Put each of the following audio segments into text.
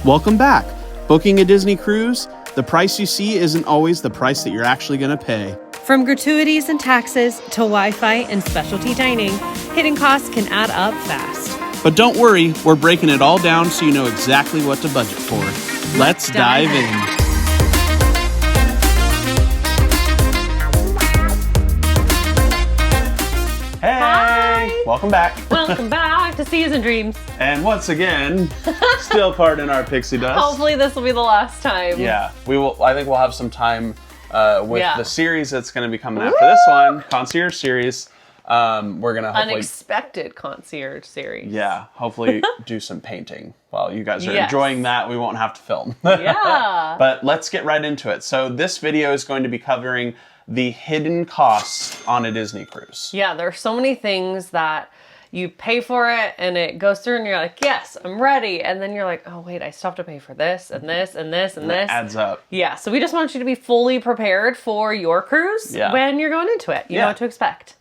Welcome back. Booking a Disney cruise? The price you see isn't always the price that you're actually going to pay. From gratuities and taxes to Wi-Fi and specialty dining, hidden costs can add up fast. But don't worry, we're breaking it all down so you know exactly what to budget for. Let's dive in. Hey! Hi. Welcome back. Welcome back to Season Dreams. And once again, still parting our pixie dust. Hopefully this will be the last time. Yeah, we will. I think we'll have some time with the series that's going to be coming after this one, Concierge series. We're going to hopefully... Unexpected Concierge series. Yeah, hopefully do some painting. While you guys are enjoying that, we won't have to film. Yeah. But let's get right into it. So this video is going to be covering the hidden costs on a Disney cruise. Yeah, there are so many things that you pay for it and it goes through and you're like, yes, I'm ready. And then you're like, oh wait, I still have to pay for this and this and this and this. It adds up. Yeah, so we just want you to be fully prepared for your cruise when you're going into it. You know what to expect.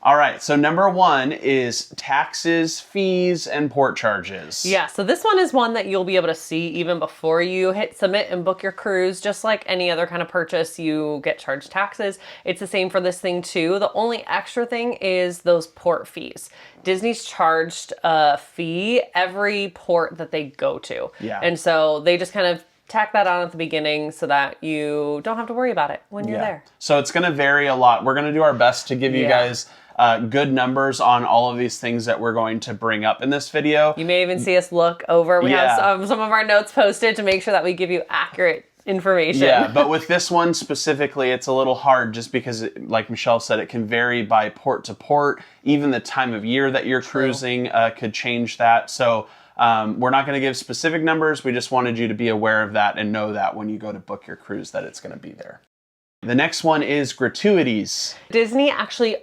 All right, so number one is taxes, fees, and port charges. Yeah, so this one is one that you'll be able to see even before you hit submit and book your cruise. Just like any other kind of purchase, you get charged taxes. It's the same for this thing too. The only extra thing is those port fees. Disney's charged a fee every port that they go to. Yeah. And so they just kind of tack that on at the beginning so that you don't have to worry about it when you're there. So it's going to vary a lot. We're going to do our best to give you guys good numbers on all of these things that we're going to bring up in this video. You may even see us look over. We have some of our notes posted to make sure that we give you accurate information. Yeah, but with this one specifically, it's a little hard just because, like Michelle said, it can vary by port to port. Even the time of year that you're cruising could change that. So we're not going to give specific numbers. We just wanted you to be aware of that and know that when you go to book your cruise that it's going to be there. The next one is gratuities. Disney actually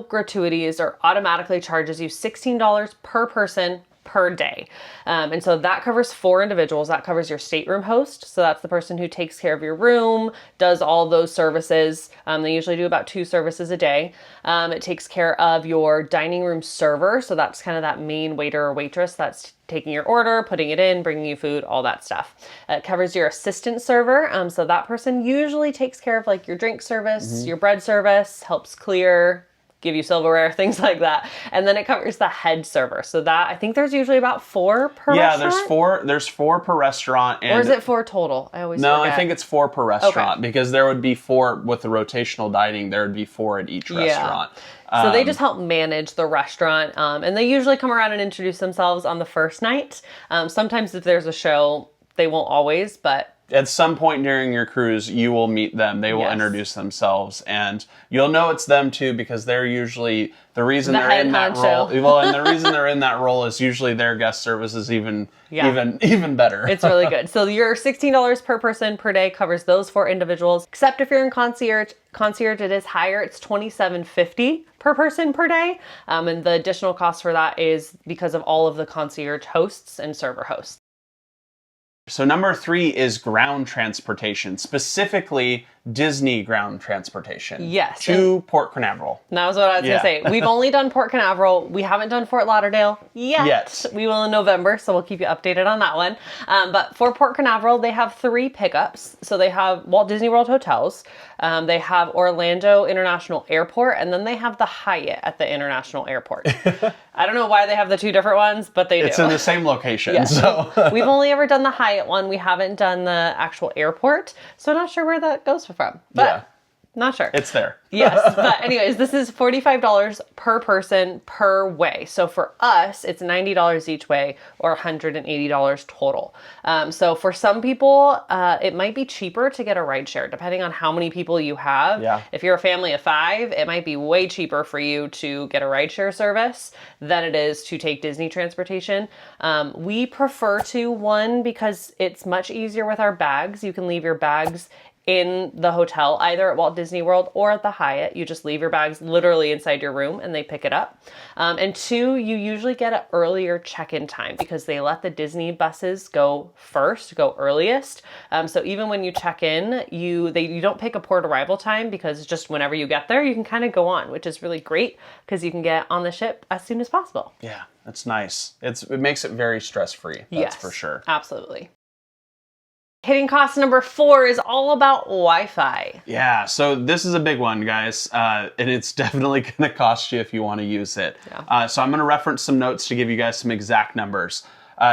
gratuities or automatically charges you $16 per person per day. And so that covers 4 individuals. That covers your stateroom host. So that's the person who takes care of your room, does all those services. They usually do about 2 services a day. It takes care of your dining room server. So that's kind of that main waiter or waitress that's taking your order, putting it in, bringing you food, all that stuff. It covers your assistant server. So that person usually takes care of like your drink service, your bread service, helps clear, give you silverware, things like that. And then it covers the head server. So that, I think there's usually about 4 per restaurant. There's 4 per restaurant. And or is it 4 total? I always forget. I think it's 4 per restaurant because there would be 4 with the rotational dining. There would be 4 at each restaurant. So they just help manage the restaurant. And they usually come around and introduce themselves on the first night. Sometimes if there's a show, they won't always, but at some point during your cruise, you will meet them. They will introduce themselves, and you'll know it's them too because they're usually the reason they're in that role. Well, and the reason they're in that role is usually their guest service is even better. It's really good. So your $16 per person per day covers those 4 individuals. Except if you're in concierge, it is higher. It's $27.50 per person per day, and the additional cost for that is because of all of the concierge hosts and server hosts. So number 3 is ground transportation, specifically Disney ground transportation. Yes. To Port Canaveral. That was what I was going to say. We've only done Port Canaveral. We haven't done Fort Lauderdale yet. We will in November, so we'll keep you updated on that one. But for Port Canaveral, they have 3 pickups. So they have Walt Disney World hotels, they have Orlando International Airport, and then they have the Hyatt at the International Airport. I don't know why they have the 2 different ones, but they do. It's in the same location. So we've only ever done the Hyatt one. We haven't done the actual airport, so I'm not sure where that goes from. But not sure. It's there. Yes, but anyways, this is $45 per person per way. So for us, it's $90 each way or $180 total. So for some people, it might be cheaper to get a rideshare depending on how many people you have. Yeah. If you're a family of 5, it might be way cheaper for you to get a rideshare service than it is to take Disney transportation. We prefer to, one, because it's much easier with our bags. You can leave your bags in the hotel, either at Walt Disney World or at the Hyatt. You just leave your bags literally inside your room and they pick it up. And 2, you usually get an earlier check-in time because they let the Disney buses go first, go earliest. So even when you check in, you don't pick a port arrival time because just whenever you get there, you can kind of go on, which is really great because you can get on the ship as soon as possible. Yeah, that's nice. It makes it very stress-free. That's for sure. Absolutely. Hitting cost number 4 is all about Wi-Fi. Yeah, so this is a big one, guys, and it's definitely going to cost you if you want to use it. Yeah. So I'm going to reference some notes to give you guys some exact numbers.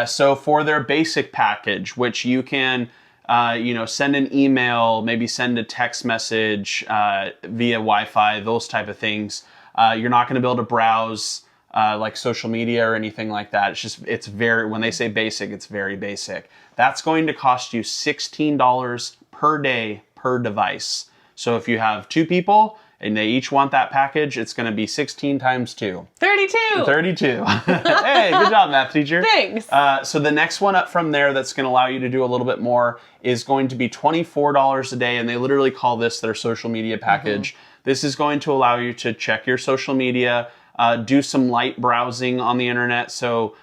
So for their basic package, which you can, send an email, maybe send a text message via Wi-Fi, those type of things. You're not going to be able to browse like social media or anything like that. It's very, when they say basic, it's very basic. That's going to cost you $16 per day per device. So if you have 2 people and they each want that package, it's going to be 16 times 2. 32! 32. Hey, good job, math teacher. Thanks. So the next one up from there that's going to allow you to do a little bit more is going to be $24 a day, and they literally call this their social media package. This is going to allow you to check your social media, do some light browsing on the internet. So,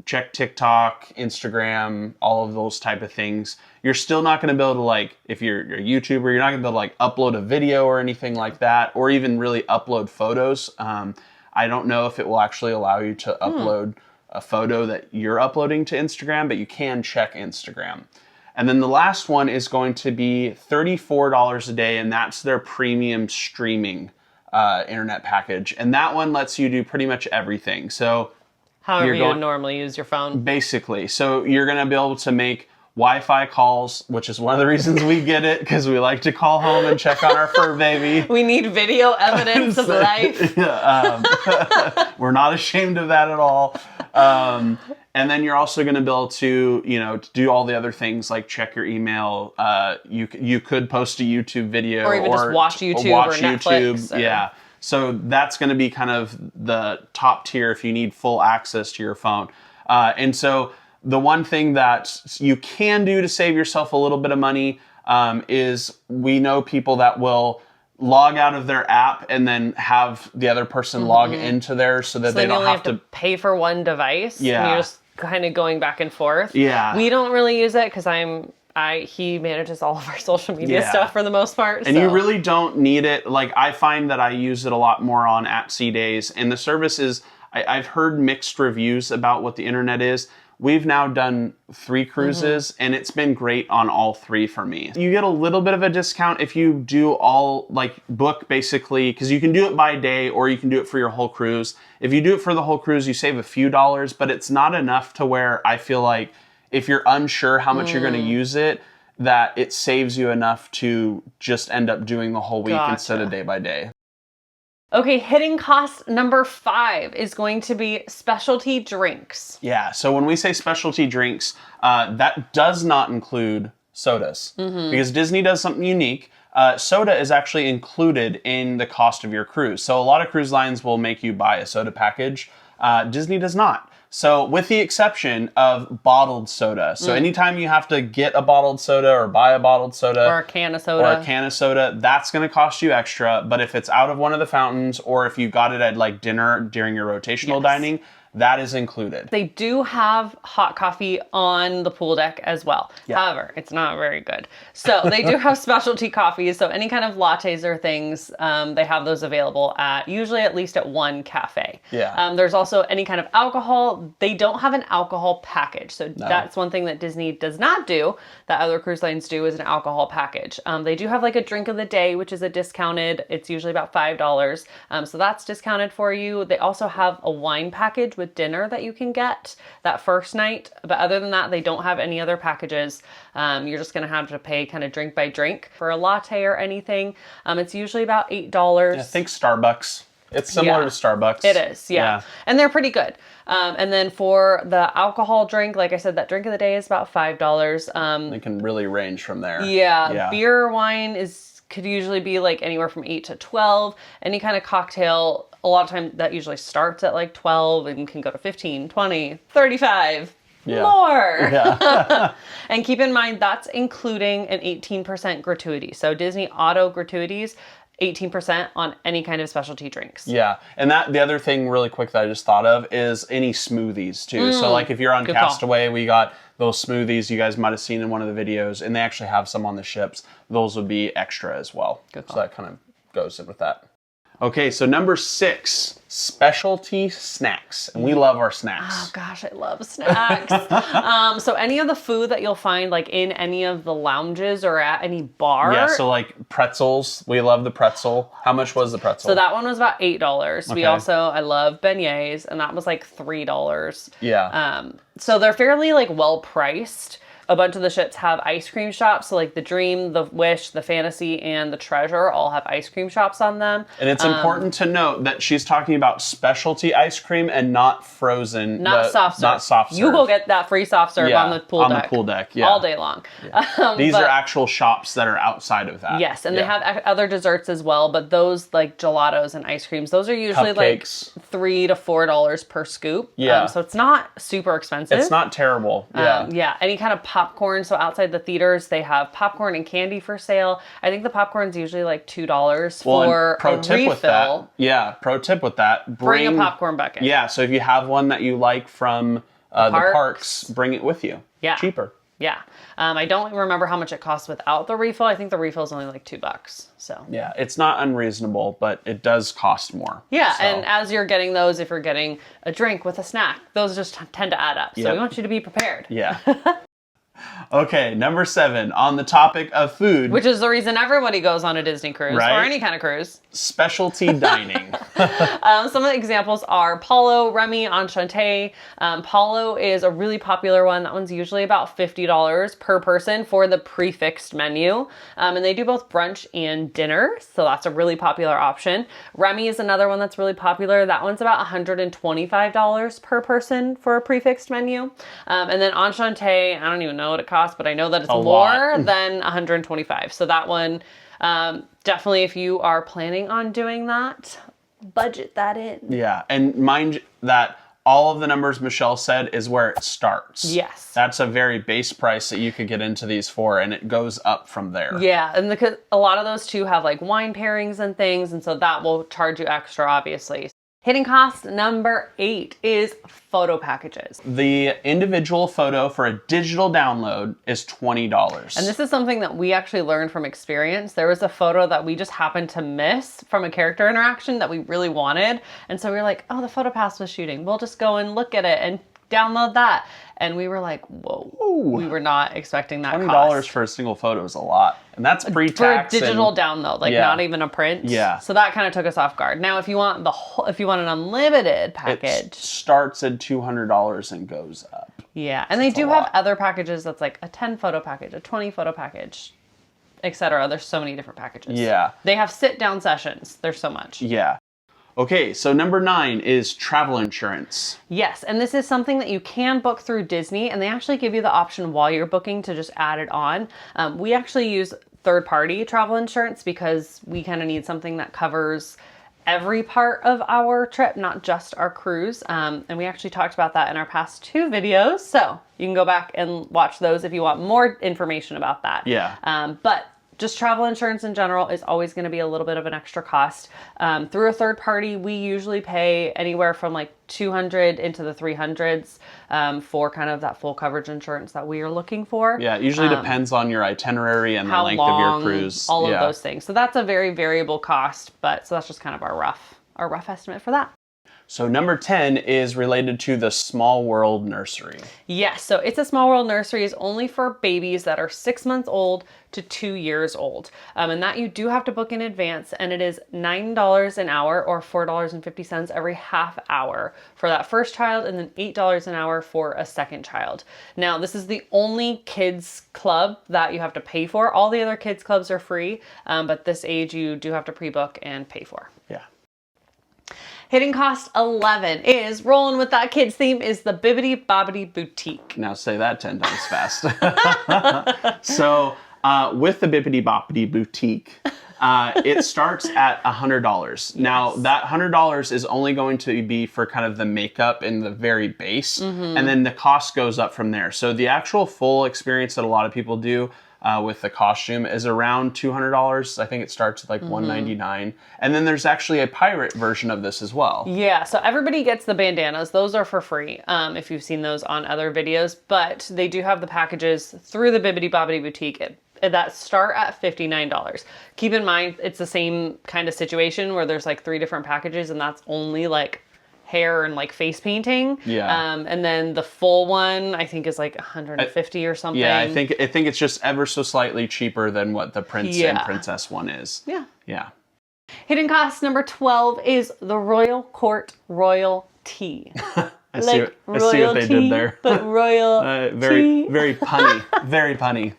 check TikTok, Instagram, all of those type of things. You're still not going to be able to, like, if you're a YouTuber, you're not going to be able to, like, upload a video or anything like that, or even really upload photos. I don't know if it will actually allow you to upload a photo that you're uploading to Instagram, but you can check Instagram. And then the last one is going to be $34 a day, and that's their premium streaming internet package. And that one lets you do pretty much everything. So however you would normally use your phone. Basically. So you're going to be able to make Wi-Fi calls, which is one of the reasons we get it, because we like to call home and check on our fur baby. We need video evidence of life. We're not ashamed of that at all. And then you're also going to be able to, to do all the other things like check your email. You could post a YouTube video or even just watch YouTube or Netflix. Yeah. So that's going to be kind of the top tier if you need full access to your phone. And so the one thing that you can do to save yourself a little bit of money is we know people that will log out of their app and then have the other person log into theirs so that they don't have to pay for one device. Yeah. And you're just kind of going back and forth. Yeah. We don't really use it because he manages all of our social media stuff for the most part. And you really don't need it. Like, I find that I use it a lot more on at-sea days, and the service is, I've heard mixed reviews about what the internet is. We've now done 3 cruises, and it's been great on all 3 for me. You get a little bit of a discount if you do book basically, because you can do it by day or you can do it for your whole cruise. If you do it for the whole cruise, you save a few dollars, but it's not enough to where I feel like if you're unsure how much you're going to use it, that it saves you enough to just end up doing the whole week instead of day by day. Okay, hitting cost number 5 is going to be specialty drinks. Yeah, so when we say specialty drinks, that does not include sodas. Because Disney does something unique. Soda is actually included in the cost of your cruise. So a lot of cruise lines will make you buy a soda package. Disney does not. So with the exception of bottled soda. So anytime you have to get a bottled soda or buy a bottled soda. Or a can of soda. That's going to cost you extra. But if it's out of one of the fountains or if you got it at like dinner during your rotational dining, that is included. They do have hot coffee on the pool deck as well. Yeah. However, it's not very good. So they do have specialty coffees. So any kind of lattes or things, they have those available usually at least at one cafe. Yeah. There's also any kind of alcohol. They don't have an alcohol package. So that's one thing that Disney does not do that other cruise lines do is an alcohol package. They do have like a drink of the day, which is a discounted. It's usually about $5. So that's discounted for you. They also have a wine package with dinner that you can get that first night. But other than that, they don't have any other packages. You're just going to have to pay kind of drink by drink for a latte or anything. It's usually about $8. Yeah, think Starbucks. It's similar to Starbucks. It is, yeah. And they're pretty good. And then for the alcohol drink, like I said, that drink of the day is about $5. They can really range from there. Yeah. Beer or wine could usually be like anywhere from 8 to 12. Any kind of cocktail, a lot of times that usually starts at like 12 and can go to 15, 20, 35. more. Yeah. And keep in mind, that's including an 18% gratuity. So Disney auto gratuities, 18% on any kind of specialty drinks. Yeah. And the other thing really quick that I just thought of is any smoothies too. So like if you're on Good call. Castaway, we got those smoothies you guys might have seen in one of the videos, and they actually have some on the ships. Those would be extra as well. Good So call. that kind of goes in with that. Okay, so number 6, specialty snacks. And we love our snacks. Oh gosh, I love snacks. So any of the food that you'll find like in any of the lounges or at any bar. Yeah, so like pretzels. We love the pretzel. How much was the pretzel? So that one was about $8. Okay. We also, I love beignets, and that was like $3. Yeah. So they're fairly like well priced. A bunch of the ships have ice cream shops. So like the Dream, the Wish, the Fantasy, and the Treasure all have ice cream shops on them. And it's important to note that she's talking about specialty ice cream and not frozen. Not soft serve. Not soft serve. You go get that free soft serve on the pool deck. On the pool deck, yeah. All day long. Yeah. These are actual shops that are outside of that. Yes, and they have other desserts as well, but those like gelatos and ice creams, those are usually Cupcakes. like $3 to $4 per scoop. Yeah. So it's not super expensive. It's not terrible. Yeah. Yeah, any kind of popcorn. So outside the theaters, they have popcorn and candy for sale. I think the popcorn's usually like $2 for pro a tip refill. with that. Yeah, pro tip with that. Bring a popcorn bucket. Yeah, so if you have one that you like from the parks, bring it with you. Yeah. Cheaper. Yeah. I don't remember how much it costs without the refill. I think the refill is only like $2. So Yeah, it's not unreasonable, but it does cost more. yeah, So, and as you're getting those, if you're getting a drink with a snack, those just tend to add up. So Yep. we want you to be prepared. Yeah. Okay, number 7, on the topic of food. Which is the reason everybody goes on a Disney cruise Right. or any kind of cruise. Specialty dining. Some of the examples are Palo, Remy, Enchante. Palo is a really popular one. That one's usually about $50 per person for the prefixed menu. And they do both brunch and dinner, so that's a really popular option. Remy is another one that's really popular. That one's about $125 per person for a prefixed menu. And then Enchante, I don't even know what it costs, but I know that it's more lot. than $125. So that one, definitely if you are planning on doing that, budget that in. Yeah, and mind that all of the numbers Michelle said is where it starts. Yes. That's a very base price that you could get into these for, and it goes up from there. Yeah, and because a lot of those too have like wine pairings and things, and so that will charge you extra, obviously. Hidden cost number 8 is photo packages. The individual photo for a digital download is $20. And this is something that we actually learned from experience. There was a photo that we just happened to miss from a character interaction that we really wanted. And so we were like, oh, the PhotoPass was shooting. We'll just go and look at it and download that. And we were like, whoa, we were not expecting that $20 cost. for a single photo is a lot. And that's pre-tax. For a digital and, download, like Yeah. not even a print. Yeah. So that kind of took us off guard. Now, if you want if you want an unlimited package, it starts at $200 and goes up. yeah, and they do have other packages that's like a 10 photo package, a 20 photo package, etc. There's so many different packages. Yeah. They have sit down sessions. There's so much. Yeah. Okay, so number 9 is travel insurance. Yes, and this is something that you can book through Disney, and they actually give you the option while you're booking to just add it on. We actually use third-party travel insurance because we kind of need something that covers every part of our trip, not just our cruise. And we actually talked about that in our past 2 videos, so you can go back and watch those if you want more information about that. Yeah. But just travel insurance in general is always going to be a little bit of an extra cost. Through a third party, we usually pay anywhere from like $200 into the $300s for kind of that full coverage insurance that we are looking for. Yeah, it usually depends on your itinerary and the How length long, of your cruise. all Yeah. of those things. So that's a very variable cost, but so that's just kind of our rough estimate for that. So number 10 is related to the Small World Nursery. Yes, so It's a Small World Nursery is only for babies that are 6 months old to 2 years old. And that you do have to book in advance, and it is $9 an hour or $4.50 every half hour for that first child, and then $8 an hour for a second child. Now, this is the only kids club that you have to pay for. All the other kids clubs are free, but this age you do have to pre-book and pay for. Yeah. Hidden cost 11 is, rolling with that kids theme, is the Bibbidi Bobbidi Boutique. Now say that 10 times fast. So with the Bibbidi Bobbidi Boutique, It starts at $100. Now, that $100 is only going to be for kind of the makeup and the very base, and then the cost goes up from there. So the actual full experience that a lot of people do with the costume is around $200. I think it starts at like $199. And then there's actually a pirate version of this as well. Yeah, so everybody gets the bandanas. Those are for free if you've seen those on other videos. But they do have the packages through the Bibbidi Bobbidi boutique that start at $59. Keep in mind, it's the same kind of situation where there's like 3 different packages and that's only like hair and like face painting. Yeah. And then the full one I think is like 150 or something. Yeah, I think it's just ever so slightly cheaper than what the prince and princess one is. Yeah. Yeah. Hidden cost number 12 is the Royal Court Royal Tea. I see what they did there. But royal very punny. Very punny.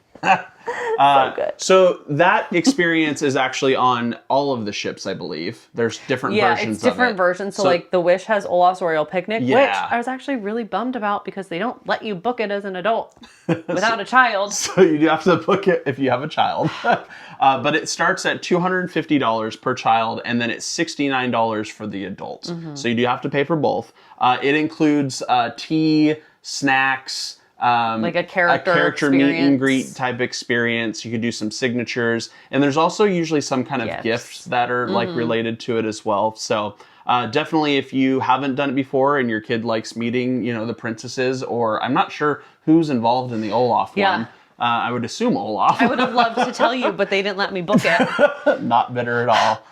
So good. So that experience is actually on all of the ships, I believe. There's different versions of it. Yeah, it's different versions. So like the Wish has Olaf's Royal Picnic, which I was actually really bummed about because they don't let you book it as an adult without a child. So you do have to book it if you have a child. But it starts at $250 per child, and then it's $69 for the adults. So you do have to pay for both. It includes tea, snacks, like a character meet and greet type experience. You could do some signatures, and there's also usually some kind of gifts that are like related to it as well. So definitely, if you haven't done it before and your kid likes meeting, the princesses, or I'm not sure who's involved in the Olaf one. I would assume Olaf. I would have loved to tell you, but they didn't let me book it. Not bitter at all.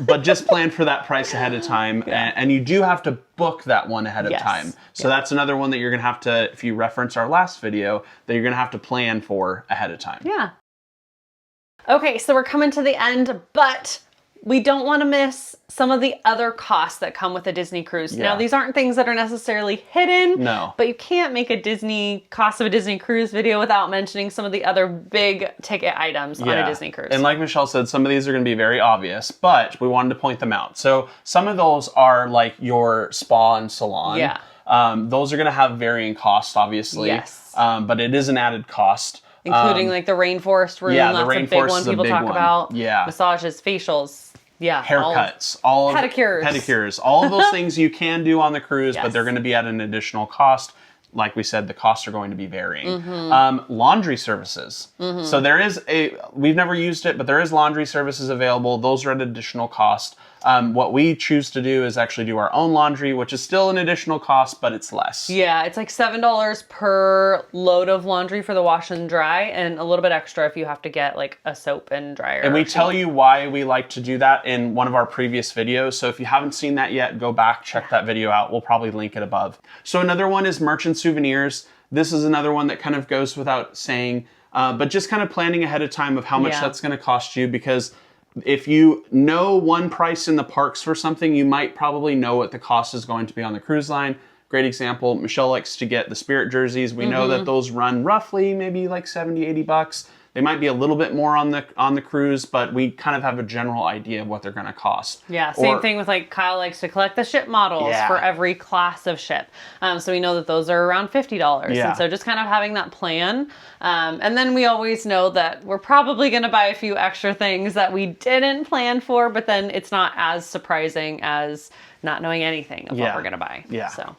But just plan for that price ahead of time. And you do have to book that one ahead of time. So that's another one that you're going to have to, if you reference our last video, that you're going to have to plan for ahead of time. Yeah. Okay, so we're coming to the end, but we don't want to miss some of the other costs that come with a Disney cruise. Now, these aren't things that are necessarily hidden, but you can't make a cost of a Disney cruise video without mentioning some of the other big ticket items on a Disney cruise. And like Michelle said, some of these are going to be very obvious, but we wanted to point them out. So some of those are like your spa and salon. Yeah. Those are going to have varying costs, obviously. Yes. But it is an added cost. Including like the rainforest room. Yeah, that's the a big rainforest one is a people big talk one. about. Yeah. Massages, facials. Yeah. Haircuts, pedicures, all of those things you can do on the cruise, but they're going to be at an additional cost. Like we said, the costs are going to be varying. Laundry services. So there is we've never used it, but there is laundry services available. Those are at additional cost. What we choose to do is actually do our own laundry, which is still an additional cost, but it's less. Yeah, it's like $7 per load of laundry for the wash and dry, and a little bit extra if you have to get like a soap and dryer. And we tell you why we like to do that in one of our previous videos. So if you haven't seen that yet, go back, check that video out. We'll probably link it above. So another one is merchant souvenirs. This is another one that kind of goes without saying, but just kind of planning ahead of time of how much that's going to cost you, because if you know one price in the parks for something, you might probably know what the cost is going to be on the cruise line. Great example, Michelle likes to get the Spirit jerseys. We know that those run roughly maybe like 70, 80 bucks. They might be a little bit more on the cruise, but we kind of have a general idea of what they're going to cost. Yeah, same thing with like Kyle likes to collect the ship models for every class of ship. So we know that those are around $50. And so just kind of having that plan. And then we always know that we're probably going to buy a few extra things that we didn't plan for, but then it's not as surprising as not knowing anything of what we're going to buy. Yeah. So.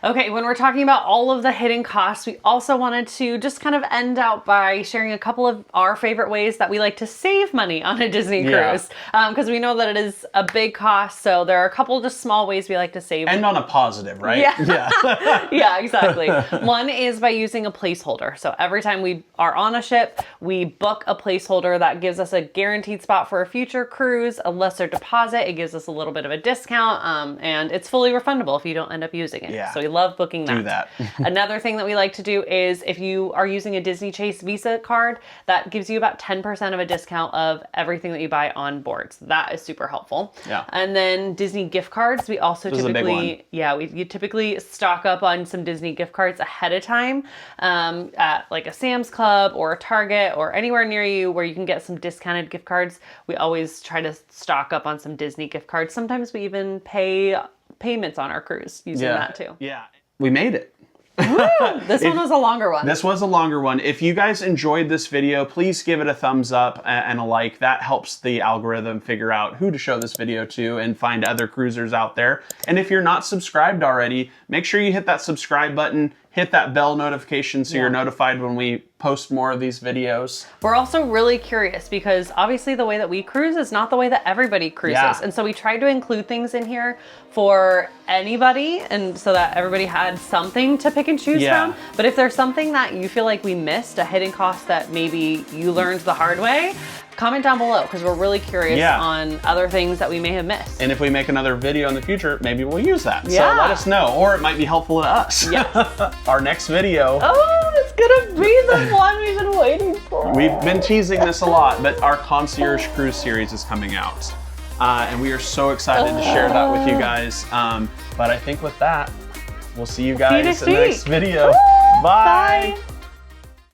Okay, when we're talking about all of the hidden costs, we also wanted to just kind of end out by sharing a couple of our favorite ways that we like to save money on a Disney cruise. Because we know that it is a big cost, so there are a couple just small ways we like to save. And on a positive, right? Yeah, yeah, exactly. One is by using a placeholder. So every time we are on a ship, we book a placeholder that gives us a guaranteed spot for a future cruise, a lesser deposit. It gives us a little bit of a discount, and it's fully refundable if you don't end up using it. Yeah. So we love booking that. Do that. Another thing that we like to do is if you are using a Disney Chase Visa card, that gives you about 10% of a discount of everything that you buy on board. So that is super helpful. Yeah. And then Disney gift cards, we also typically, you typically stock up on some Disney gift cards ahead of time at like a Sam's Club or a Target or anywhere near you where you can get some discounted gift cards. We always try to stock up on some Disney gift cards. Sometimes we even pay payments on our cruise using that too. Yeah. We made it. This one was a longer one. This was a longer one. If you guys enjoyed this video, please give it a thumbs up and a like. That helps the algorithm figure out who to show this video to and find other cruisers out there. And if you're not subscribed already, make sure you hit that subscribe button, hit that bell notification so you're notified when we post more of these videos. We're also really curious because obviously the way that we cruise is not the way that everybody cruises. Yeah. And so we tried to include things in here for anybody and so that everybody had something to pick and choose from. But if there's something that you feel like we missed, a hidden cost that maybe you learned the hard way, comment down below because we're really curious on other things that we may have missed. And if we make another video in the future, maybe we'll use that. So let us know, or it might be helpful to us. Yes. Our next video. Oh, it's gonna be the one we've been waiting for. We've been teasing this a lot, but our Concierge Cruise series is coming out. And we are so excited to share that with you guys. But I think with that, we'll see you guys in the next video. Bye.